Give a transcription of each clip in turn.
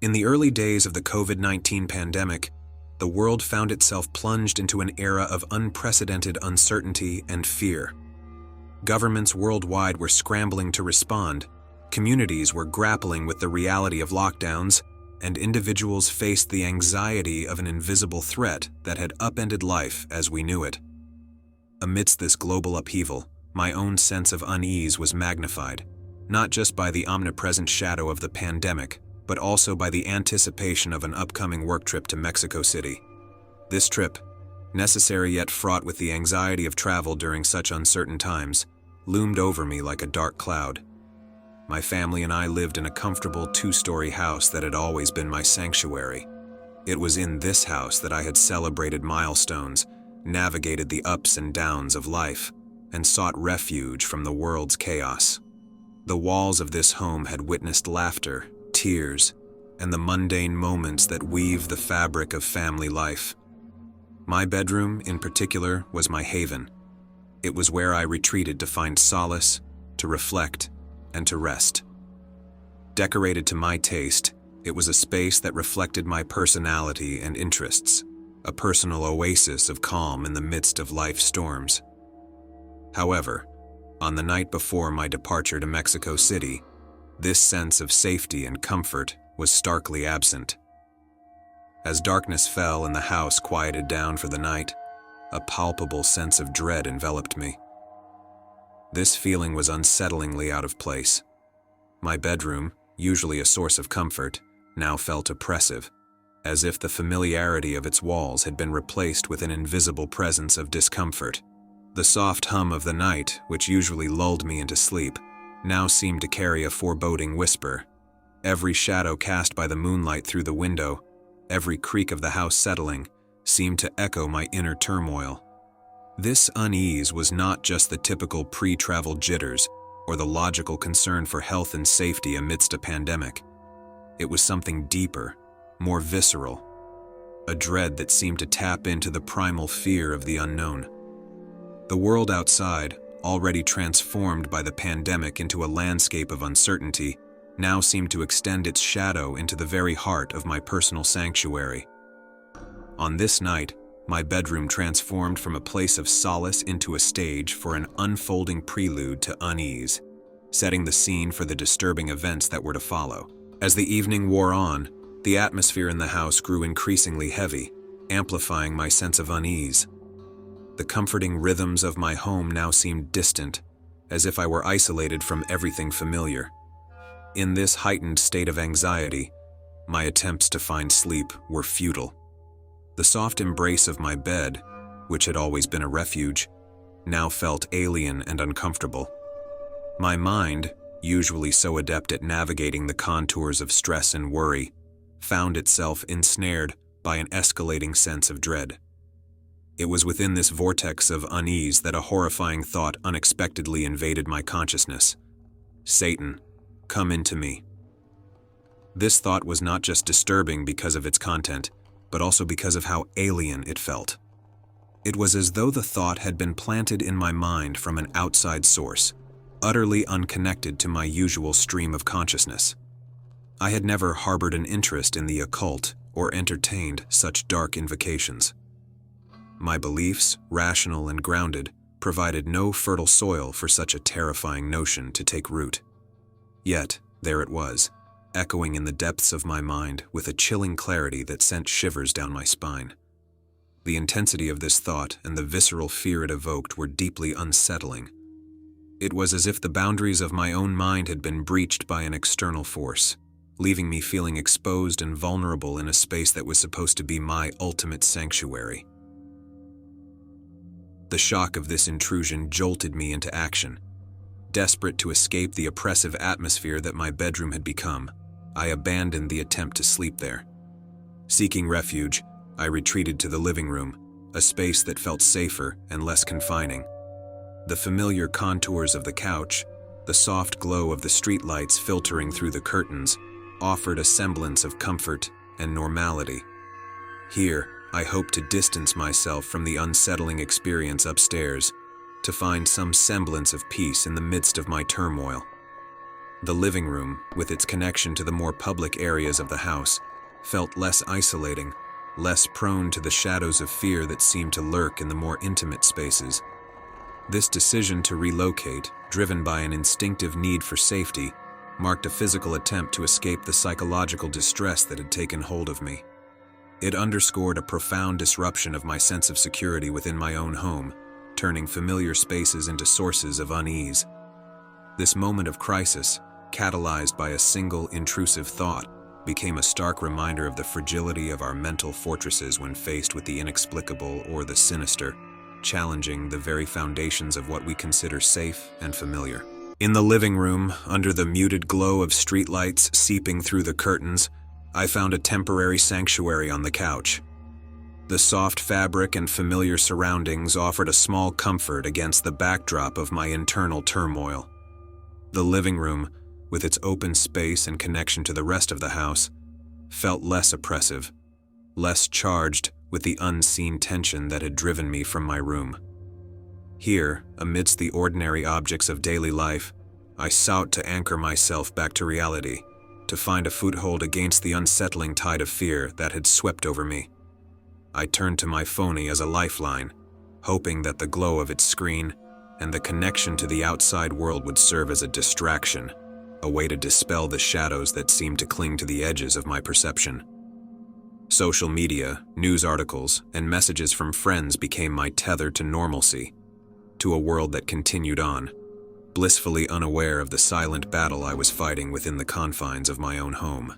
In the early days of the COVID-19 pandemic, the world found itself plunged into an era of unprecedented uncertainty and fear. Governments worldwide were scrambling to respond, communities were grappling with the reality of lockdowns, and individuals faced the anxiety of an invisible threat that had upended life as we knew it. Amidst this global upheaval, my own sense of unease was magnified, not just by the omnipresent shadow of the pandemic, but also by the anticipation of an upcoming work trip to Mexico City. This trip, necessary yet fraught with the anxiety of travel during such uncertain times, loomed over me like a dark cloud. My family and I lived in a comfortable two-story house that had always been my sanctuary. It was in this house that I had celebrated milestones, navigated the ups and downs of life, and sought refuge from the world's chaos. The walls of this home had witnessed laughter, tears, and the mundane moments that weave the fabric of family life. My bedroom, in particular, was my haven. It was where I retreated to find solace, to reflect, and to rest. Decorated to my taste, it was a space that reflected my personality and interests, a personal oasis of calm in the midst of life's storms. However, on the night before my departure to Mexico City, this sense of safety and comfort was starkly absent. As darkness fell and the house quieted down for the night, a palpable sense of dread enveloped me. This feeling was unsettlingly out of place. My bedroom, usually a source of comfort, now felt oppressive, as if the familiarity of its walls had been replaced with an invisible presence of discomfort. The soft hum of the night, which usually lulled me into sleep, now seemed to carry a foreboding whisper. Every shadow cast by the moonlight through the window, every creak of the house settling, seemed to echo my inner turmoil. This unease was not just the typical pre-travel jitters or the logical concern for health and safety amidst a pandemic. It was something deeper, more visceral, a dread that seemed to tap into the primal fear of the unknown. The world outside, already transformed by the pandemic into a landscape of uncertainty, now seemed to extend its shadow into the very heart of my personal sanctuary. On this night, my bedroom transformed from a place of solace into a stage for an unfolding prelude to unease, setting the scene for the disturbing events that were to follow. As the evening wore on, the atmosphere in the house grew increasingly heavy, amplifying my sense of unease. The comforting rhythms of my home now seemed distant, as if I were isolated from everything familiar. In this heightened state of anxiety, my attempts to find sleep were futile. The soft embrace of my bed, which had always been a refuge, now felt alien and uncomfortable. My mind, usually so adept at navigating the contours of stress and worry, found itself ensnared by an escalating sense of dread. It was within this vortex of unease that a horrifying thought unexpectedly invaded my consciousness. Satan, come into me. This thought was not just disturbing because of its content, but also because of how alien it felt. It was as though the thought had been planted in my mind from an outside source, utterly unconnected to my usual stream of consciousness. I had never harbored an interest in the occult or entertained such dark invocations. My beliefs, rational and grounded, provided no fertile soil for such a terrifying notion to take root. Yet, there it was, echoing in the depths of my mind with a chilling clarity that sent shivers down my spine. The intensity of this thought and the visceral fear it evoked were deeply unsettling. It was as if the boundaries of my own mind had been breached by an external force, leaving me feeling exposed and vulnerable in a space that was supposed to be my ultimate sanctuary. The shock of this intrusion jolted me into action. Desperate to escape the oppressive atmosphere that my bedroom had become, I abandoned the attempt to sleep there. Seeking refuge, I retreated to the living room, a space that felt safer and less confining. The familiar contours of the couch, the soft glow of the streetlights filtering through the curtains, offered a semblance of comfort and normality. Here, I hoped to distance myself from the unsettling experience upstairs, to find some semblance of peace in the midst of my turmoil. The living room, with its connection to the more public areas of the house, felt less isolating, less prone to the shadows of fear that seemed to lurk in the more intimate spaces. This decision to relocate, driven by an instinctive need for safety, marked a physical attempt to escape the psychological distress that had taken hold of me. It underscored a profound disruption of my sense of security within my own home, turning familiar spaces into sources of unease. This moment of crisis, catalyzed by a single intrusive thought, became a stark reminder of the fragility of our mental fortresses when faced with the inexplicable or the sinister, challenging the very foundations of what we consider safe and familiar. In the living room, under the muted glow of streetlights seeping through the curtains, I found a temporary sanctuary on the couch. The soft fabric and familiar surroundings offered a small comfort against the backdrop of my internal turmoil. The living room, with its open space and connection to the rest of the house, felt less oppressive, less charged with the unseen tension that had driven me from my room. Here, amidst the ordinary objects of daily life, I sought to anchor myself back to reality, to find a foothold against the unsettling tide of fear that had swept over me. I turned to my phone as a lifeline, hoping that the glow of its screen and the connection to the outside world would serve as a distraction, a way to dispel the shadows that seemed to cling to the edges of my perception. Social media, news articles, and messages from friends became my tether to normalcy, to a world that continued on, blissfully unaware of the silent battle I was fighting within the confines of my own home.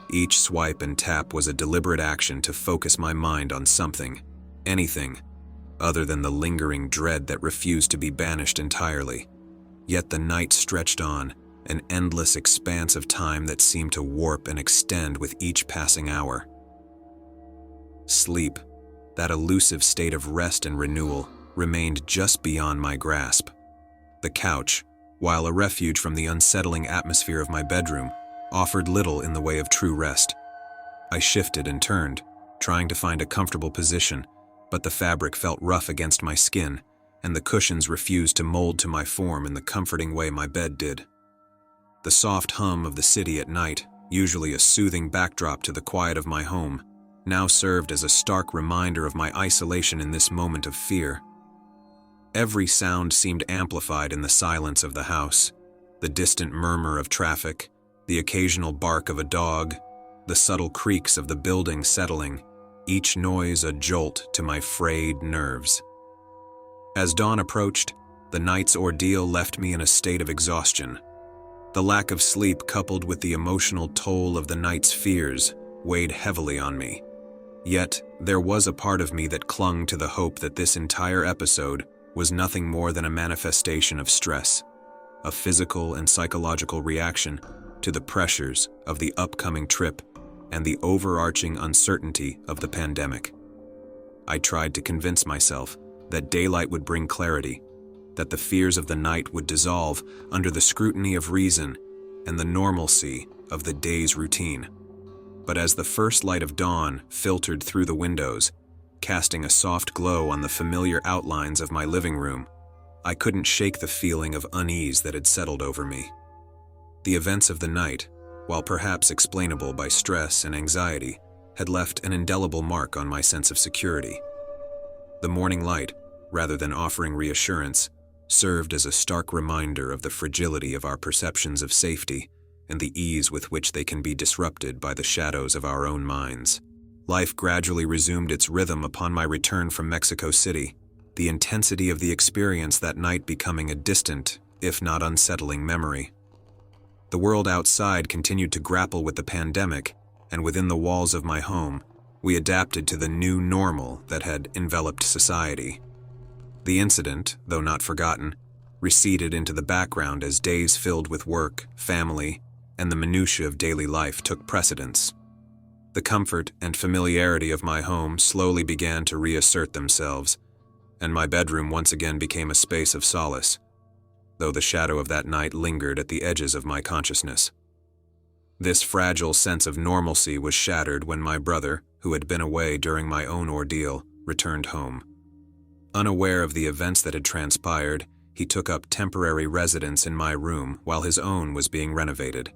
Each swipe and tap was a deliberate action to focus my mind on something, anything, other than the lingering dread that refused to be banished entirely. Yet the night stretched on, an endless expanse of time that seemed to warp and extend with each passing hour. Sleep, that elusive state of rest and renewal, remained just beyond my grasp. The couch, while a refuge from the unsettling atmosphere of my bedroom, offered little in the way of true rest. I shifted and turned, trying to find a comfortable position, but the fabric felt rough against my skin, and the cushions refused to mold to my form in the comforting way my bed did. The soft hum of the city at night, usually a soothing backdrop to the quiet of my home, now served as a stark reminder of my isolation in this moment of fear. Every sound seemed amplified in the silence of the house, the distant murmur of traffic, the occasional bark of a dog, the subtle creaks of the building settling, each noise a jolt to my frayed nerves. As dawn approached, the night's ordeal left me in a state of exhaustion. The lack of sleep, coupled with the emotional toll of the night's fears, weighed heavily on me. Yet, there was a part of me that clung to the hope that this entire episode was nothing more than a manifestation of stress, a physical and psychological reaction to the pressures of the upcoming trip and the overarching uncertainty of the pandemic. I tried to convince myself that daylight would bring clarity, that the fears of the night would dissolve under the scrutiny of reason and the normalcy of the day's routine. But as the first light of dawn filtered through the windows, casting a soft glow on the familiar outlines of my living room, I couldn't shake the feeling of unease that had settled over me. The events of the night, while perhaps explainable by stress and anxiety, had left an indelible mark on my sense of security. The morning light, rather than offering reassurance, served as a stark reminder of the fragility of our perceptions of safety and the ease with which they can be disrupted by the shadows of our own minds. Life gradually resumed its rhythm upon my return from Mexico City, the intensity of the experience that night becoming a distant, if not unsettling, memory. The world outside continued to grapple with the pandemic, and within the walls of my home, we adapted to the new normal that had enveloped society. The incident, though not forgotten, receded into the background as days filled with work, family, and the minutiae of daily life took precedence. The comfort and familiarity of my home slowly began to reassert themselves, and my bedroom once again became a space of solace, though the shadow of that night lingered at the edges of my consciousness. This fragile sense of normalcy was shattered when my brother, who had been away during my own ordeal, returned home. Unaware of the events that had transpired, he took up temporary residence in my room while his own was being renovated.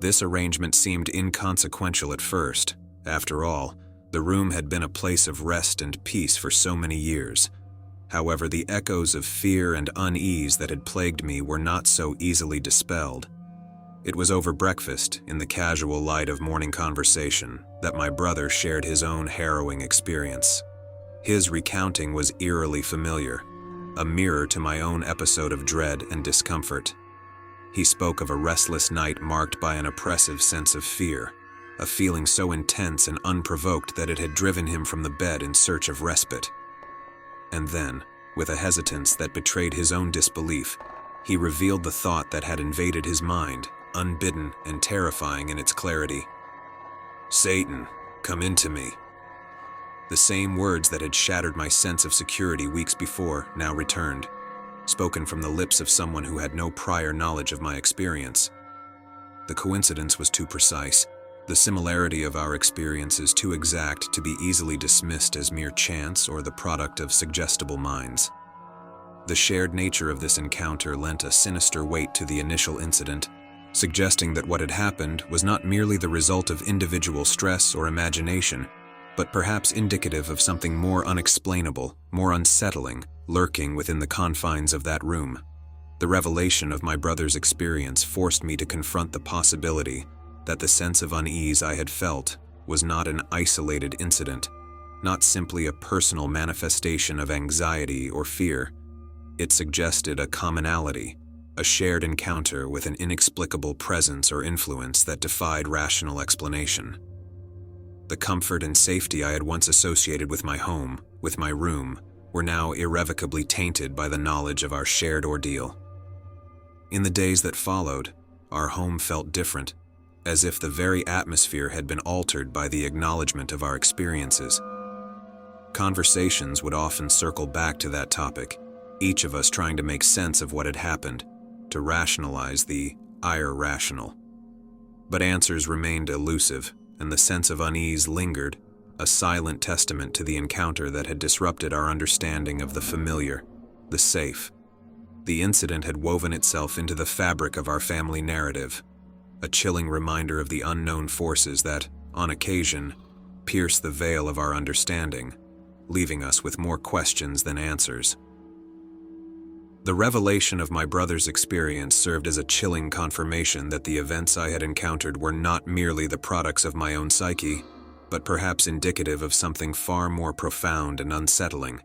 This arrangement seemed inconsequential at first. After all, the room had been a place of rest and peace for so many years. However, the echoes of fear and unease that had plagued me were not so easily dispelled. It was over breakfast, in the casual light of morning conversation, that my brother shared his own harrowing experience. His recounting was eerily familiar, a mirror to my own episode of dread and discomfort. He spoke of a restless night marked by an oppressive sense of fear, a feeling so intense and unprovoked that it had driven him from the bed in search of respite. And then, with a hesitance that betrayed his own disbelief, he revealed the thought that had invaded his mind, unbidden and terrifying in its clarity. "Satan, come into me." The same words that had shattered my sense of security weeks before now returned, spoken from the lips of someone who had no prior knowledge of my experience. The coincidence was too precise, the similarity of our experiences too exact to be easily dismissed as mere chance or the product of suggestible minds. The shared nature of this encounter lent a sinister weight to the initial incident, suggesting that what had happened was not merely the result of individual stress or imagination, but perhaps indicative of something more unexplainable, more unsettling, lurking within the confines of that room. The revelation of my brother's experience forced me to confront the possibility that the sense of unease I had felt was not an isolated incident, not simply a personal manifestation of anxiety or fear. It suggested a commonality, a shared encounter with an inexplicable presence or influence that defied rational explanation. The comfort and safety I had once associated with my home, with my room, were now irrevocably tainted by the knowledge of our shared ordeal. In the days that followed, our home felt different, as if the very atmosphere had been altered by the acknowledgement of our experiences. Conversations would often circle back to that topic, each of us trying to make sense of what had happened, to rationalize the irrational. But answers remained elusive, and the sense of unease lingered, a silent testament to the encounter that had disrupted our understanding of the familiar, the safe. The incident had woven itself into the fabric of our family narrative, a chilling reminder of the unknown forces that, on occasion, pierce the veil of our understanding, leaving us with more questions than answers. The revelation of my brother's experience served as a chilling confirmation that the events I had encountered were not merely the products of my own psyche, but perhaps indicative of something far more profound and unsettling.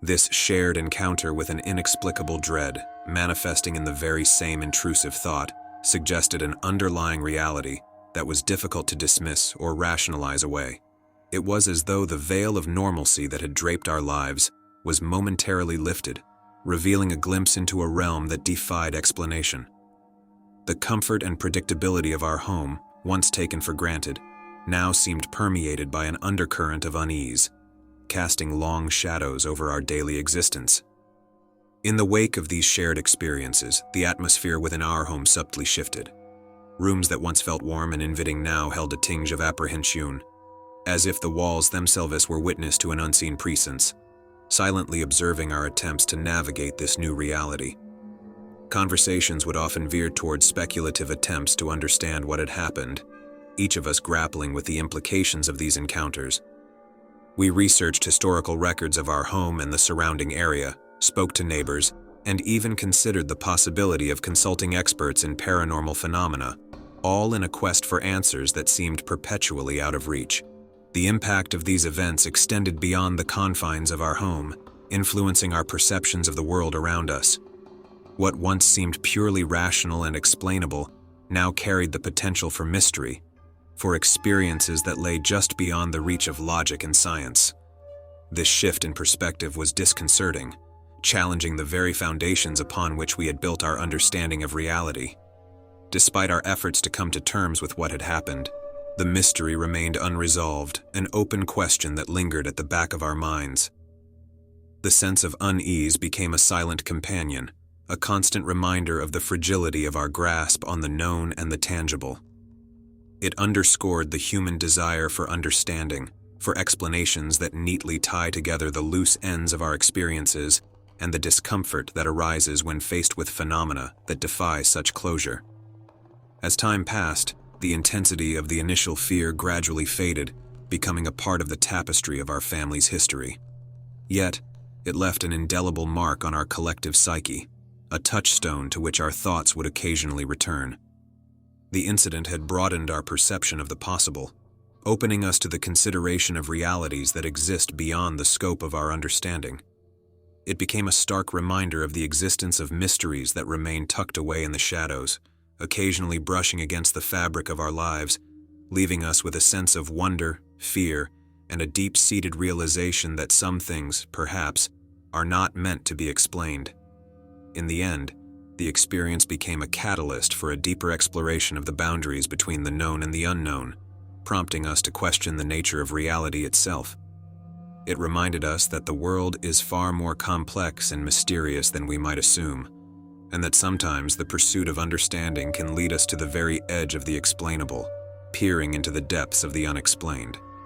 This shared encounter with an inexplicable dread, manifesting in the very same intrusive thought, suggested an underlying reality that was difficult to dismiss or rationalize away. It was as though the veil of normalcy that had draped our lives was momentarily lifted, revealing a glimpse into a realm that defied explanation. The comfort and predictability of our home, once taken for granted, now seemed permeated by an undercurrent of unease, casting long shadows over our daily existence. In the wake of these shared experiences, the atmosphere within our home subtly shifted. Rooms that once felt warm and inviting now held a tinge of apprehension, as if the walls themselves were witness to an unseen presence, silently observing our attempts to navigate this new reality. Conversations would often veer towards speculative attempts to understand what had happened, each of us grappling with the implications of these encounters. We researched historical records of our home and the surrounding area, spoke to neighbors, and even considered the possibility of consulting experts in paranormal phenomena, all in a quest for answers that seemed perpetually out of reach. The impact of these events extended beyond the confines of our home, influencing our perceptions of the world around us. What once seemed purely rational and explainable now carried the potential for mystery, for experiences that lay just beyond the reach of logic and science. This shift in perspective was disconcerting, challenging the very foundations upon which we had built our understanding of reality. Despite our efforts to come to terms with what had happened, the mystery remained unresolved, an open question that lingered at the back of our minds. The sense of unease became a silent companion, a constant reminder of the fragility of our grasp on the known and the tangible. It underscored the human desire for understanding, for explanations that neatly tie together the loose ends of our experiences, and the discomfort that arises when faced with phenomena that defy such closure. As time passed, the intensity of the initial fear gradually faded, becoming a part of the tapestry of our family's history. Yet, it left an indelible mark on our collective psyche, a touchstone to which our thoughts would occasionally return. The incident had broadened our perception of the possible, opening us to the consideration of realities that exist beyond the scope of our understanding. It became a stark reminder of the existence of mysteries that remain tucked away in the shadows, occasionally brushing against the fabric of our lives, leaving us with a sense of wonder, fear, and a deep-seated realization that some things, perhaps, are not meant to be explained. In the end, the experience became a catalyst for a deeper exploration of the boundaries between the known and the unknown, prompting us to question the nature of reality itself. It reminded us that the world is far more complex and mysterious than we might assume, and that sometimes the pursuit of understanding can lead us to the very edge of the explainable, peering into the depths of the unexplained.